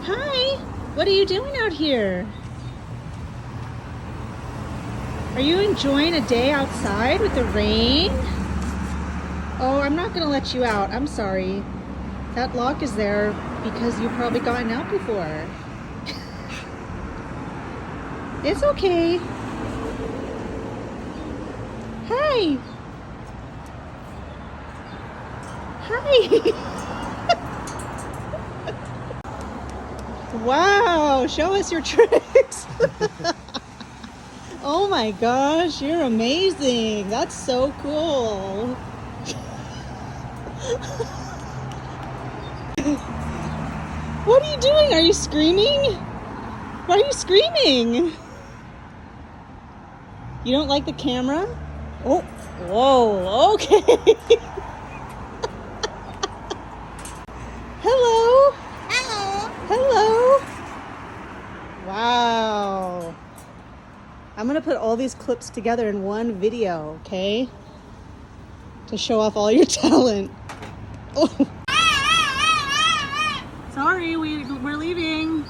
Hi, what are you doing out here? Are you enjoying a day outside with the rain? Oh, I'm not gonna let you out. I'm sorry. That lock is there because you've probably gotten out before. It's okay. Hi. Hi. Wow, show us your tricks. Oh my gosh, you're amazing. That's so cool. What are you doing? Are you screaming? Why are you screaming? You don't like the camera? Oh, whoa, okay. Hello. Hello. Hello. Wow. I'm gonna put all these clips together in one video, okay? To show off all your talent. Oh. Sorry, we're leaving.